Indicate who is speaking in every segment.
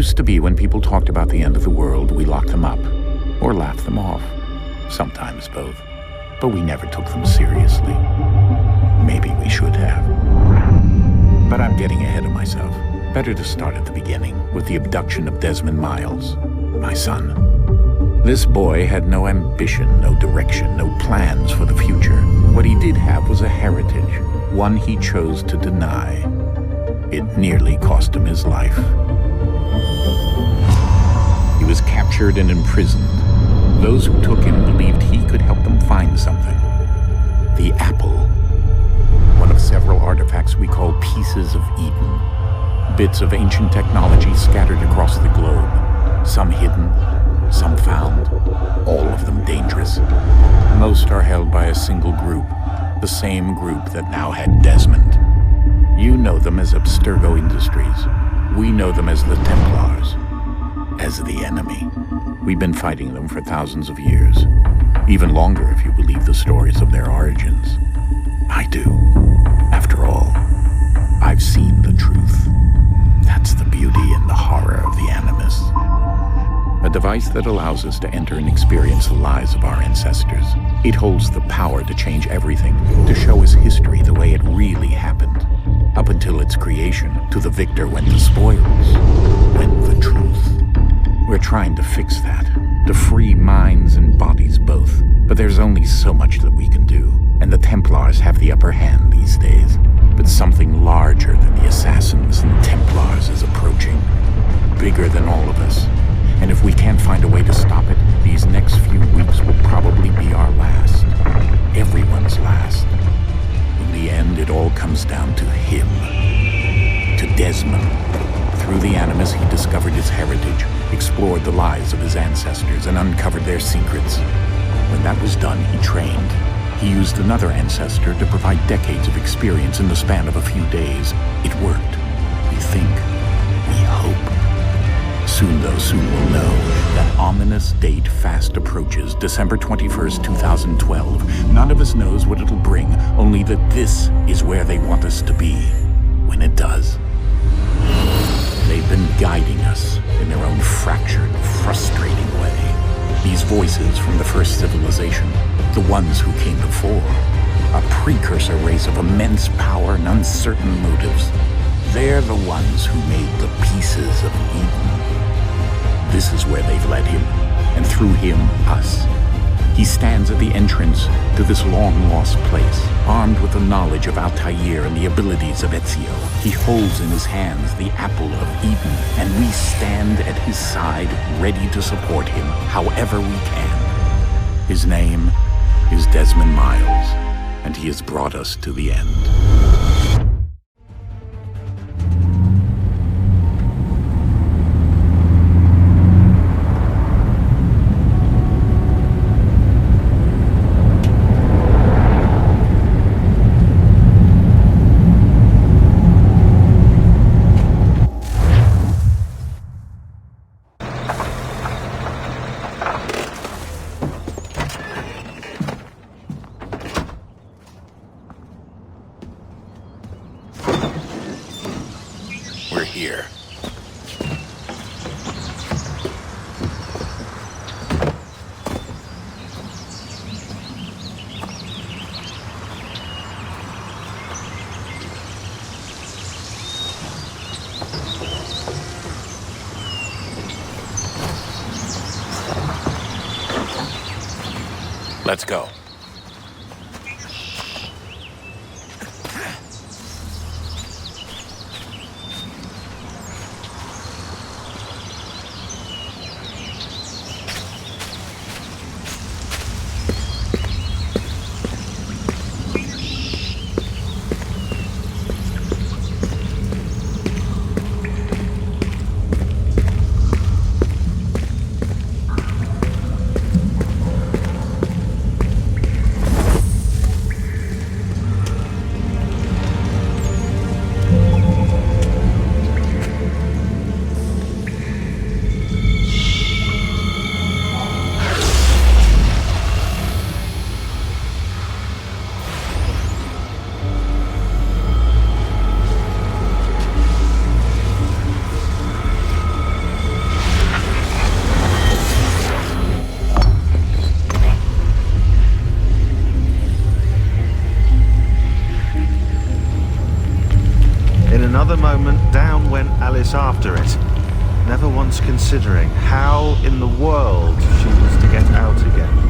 Speaker 1: Used to be when people talked about the end of the world, we locked them up, or laughed them off. Sometimes both. But we never took them seriously. Maybe we should have. But I'm getting ahead of myself. Better to start at the beginning, with the abduction of Desmond Miles, my son. This boy had no ambition, no direction, no plans for the future. What he did have was a heritage, one he chose to deny. It nearly cost him his life. He was captured and imprisoned. Those who took him believed he could help them find something. The apple. One of several artifacts we call pieces of Eden. Bits of ancient technology scattered across the globe. Some hidden, some found, all of them dangerous. Most are held by a single group, the same group that now had Desmond. You know them as Abstergo Industries. We know them as the Templars, as the enemy. We've been fighting them for thousands of years, even longer if you believe the stories of their origins. I do. After all, I've seen the truth. That's the beauty and the horror of the Animus. A device that allows us to enter and experience the lives of our ancestors. It holds the power to change everything, to show us history the way it really happened. Up until its creation, to the victor went the spoils, went the truth. We're trying to fix that, to free minds and bodies both. But there's only so much that we can do, and the Templars have the upper hand these days. But something larger than the Assassins and Templars is approaching, bigger than all of us. And if we can't find a way to stop it, these next few weeks will probably be our last. Everyone's last. In the end, it all comes down to him. To Desmond. Through the Animus, he discovered his heritage, explored the lives of his ancestors, and uncovered their secrets. When that was done, he trained. He used another ancestor to provide decades of experience in the span of a few days. It worked. We think. We hope. Soon we'll know. That ominous date fast approaches, December 21st, 2012. None of us knows what it'll bring, only that this is where they want us to be, when it does. They've been guiding us in their own fractured, frustrating way. These voices from the first civilization, the ones who came before, a precursor race of immense power and uncertain motives. They're the ones who made the pieces of Eden. This is where they've led him, and through him, us. He stands at the entrance to this long-lost place, armed with the knowledge of Altair and the abilities of Ezio. He holds in his hands the apple of Eden, and we stand at his side, ready to support him however we can. His name is Desmond Miles, and he has brought us to the end. We're here. Let's go.
Speaker 2: another moment, down went Alice after it, never once considering how in the world she was to get out again.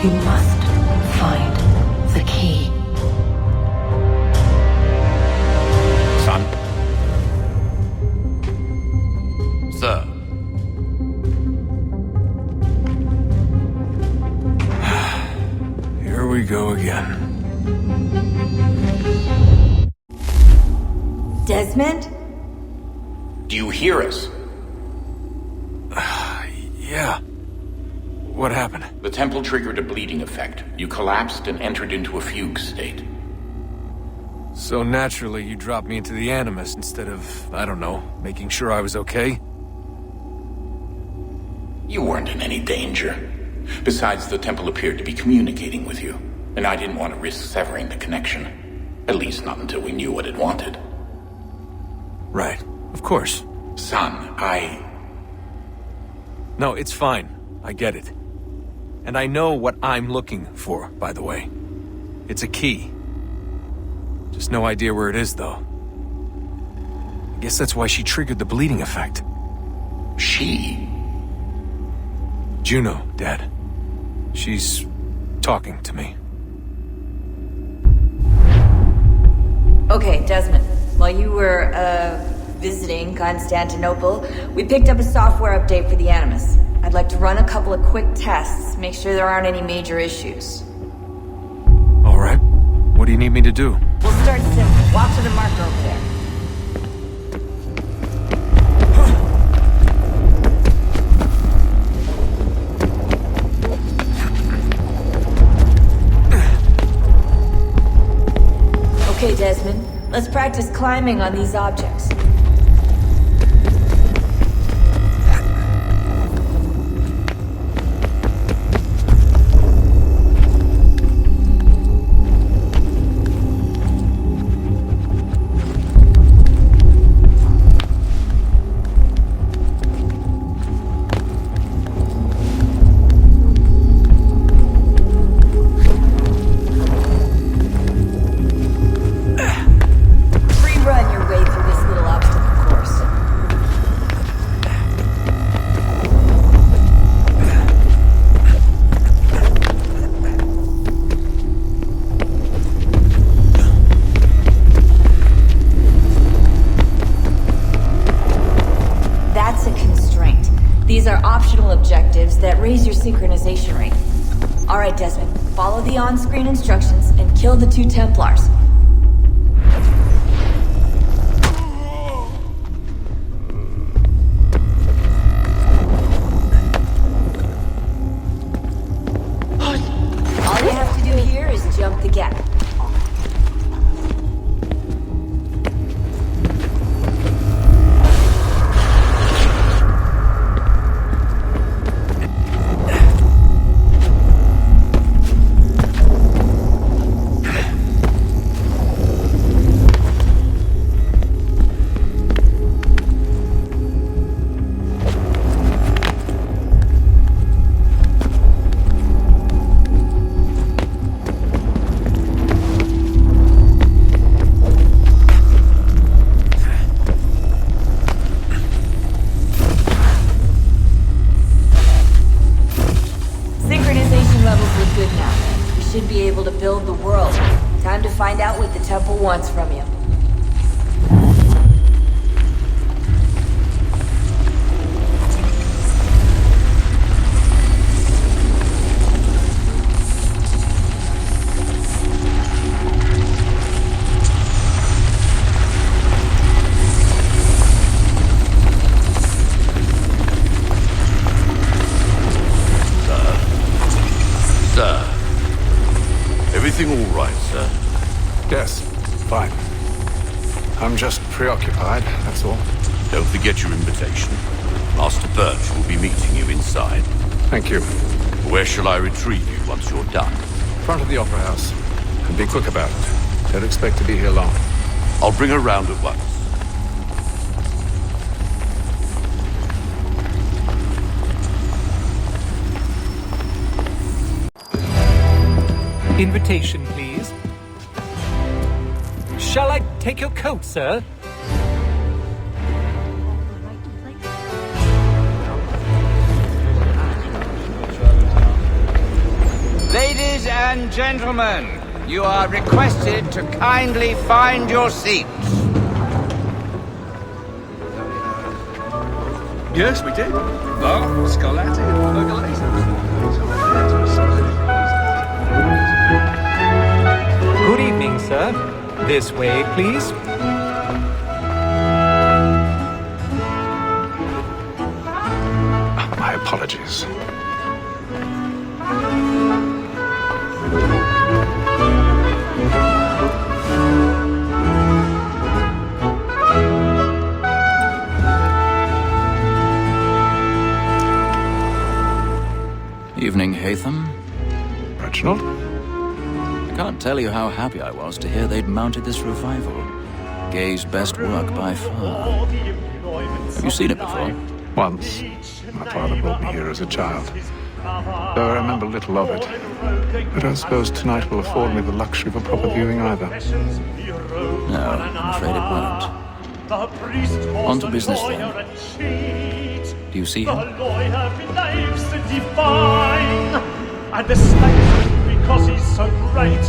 Speaker 3: You must find the key.
Speaker 1: Son?
Speaker 4: Sir. Here we go again.
Speaker 3: Desmond?
Speaker 1: Do you hear us?
Speaker 4: Yeah. What happened?
Speaker 1: The temple triggered a bleeding effect. You collapsed and entered into a fugue state.
Speaker 4: So naturally, you dropped me into the Animus instead of, I don't know, making sure I was okay?
Speaker 1: You weren't in any danger. Besides, the temple appeared to be communicating with you, and I didn't want to risk severing the connection. At least not until we knew what it wanted.
Speaker 4: Right. Of course.
Speaker 1: Son,
Speaker 4: No, it's fine. I get it. And I know what I'm looking for, by the way. It's a key. Just no idea where it is, though. I guess that's why she triggered the bleeding effect.
Speaker 1: She?
Speaker 4: Juno, Dad. She's talking to me.
Speaker 3: Okay, Desmond. While you were, visiting Constantinople, we picked up a software update for the Animus. I'd like to run a couple of quick tests, make sure there aren't any major issues.
Speaker 4: All right. What do you need me to do?
Speaker 3: We'll start simple. Walk to the marker over there. Okay, Desmond. Let's practice climbing on these objects. These are optional objectives that raise your synchronization rate. Alright, Desmond, follow the on-screen instructions and kill the 2 Templars. All you have to do here is jump the gap. Should be able to build the world. Time to find out what the temple wants from you.
Speaker 5: Everything all right, sir?
Speaker 6: Yes, fine. I'm just preoccupied, that's all.
Speaker 5: Don't forget your invitation. Master Birch will be meeting you inside.
Speaker 6: Thank you.
Speaker 5: Where shall I retrieve you once you're done?
Speaker 6: Front of the Opera House. And be quick about it. Don't expect to be here long.
Speaker 5: I'll bring her round at once.
Speaker 7: Invitation, please. Shall I take your coat, sir?
Speaker 8: Ladies and gentlemen, you are requested to kindly find your seats.
Speaker 6: Yes, we did. Oh, Scarlatti and
Speaker 7: Good evening, sir. This way, please.
Speaker 6: My apologies.
Speaker 9: Evening, Hatham.
Speaker 6: Reginald?
Speaker 9: I can't tell you how happy I was to hear they'd mounted this revival. Gay's best work by far. Have you seen it before?
Speaker 6: Once. My father brought me here as a child. Though I remember little of it. I don't suppose tonight will afford me the luxury of a proper viewing either.
Speaker 9: No, I'm afraid it won't. On to business then. Do you see him?
Speaker 10: And the slave, because he's so great,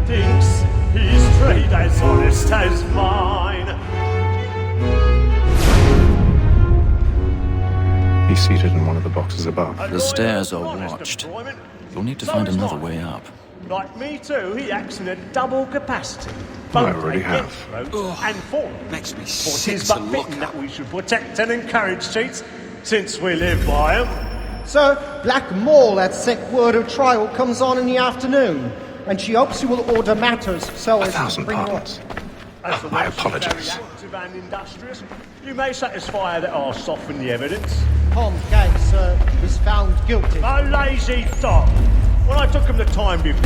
Speaker 10: thinks his trade as honest as mine.
Speaker 6: He's seated in one of the boxes above.
Speaker 9: The stairs are watched. You'll need to find another way up.
Speaker 10: Like me too, he acts in a double capacity.
Speaker 6: Well, I already have.
Speaker 10: And for makes me sick. It is but fitting that we should protect and encourage cheats, since we live by them.
Speaker 11: So, Black Mall at sick word of trial comes on in the afternoon, and she hopes you will order matters so as to bring her up.
Speaker 6: My apologies.
Speaker 10: And industrious, you may satisfy her that I'll soften the evidence.
Speaker 11: Tom Gay, sir, was found guilty.
Speaker 10: A lazy dog. When I took him the time before,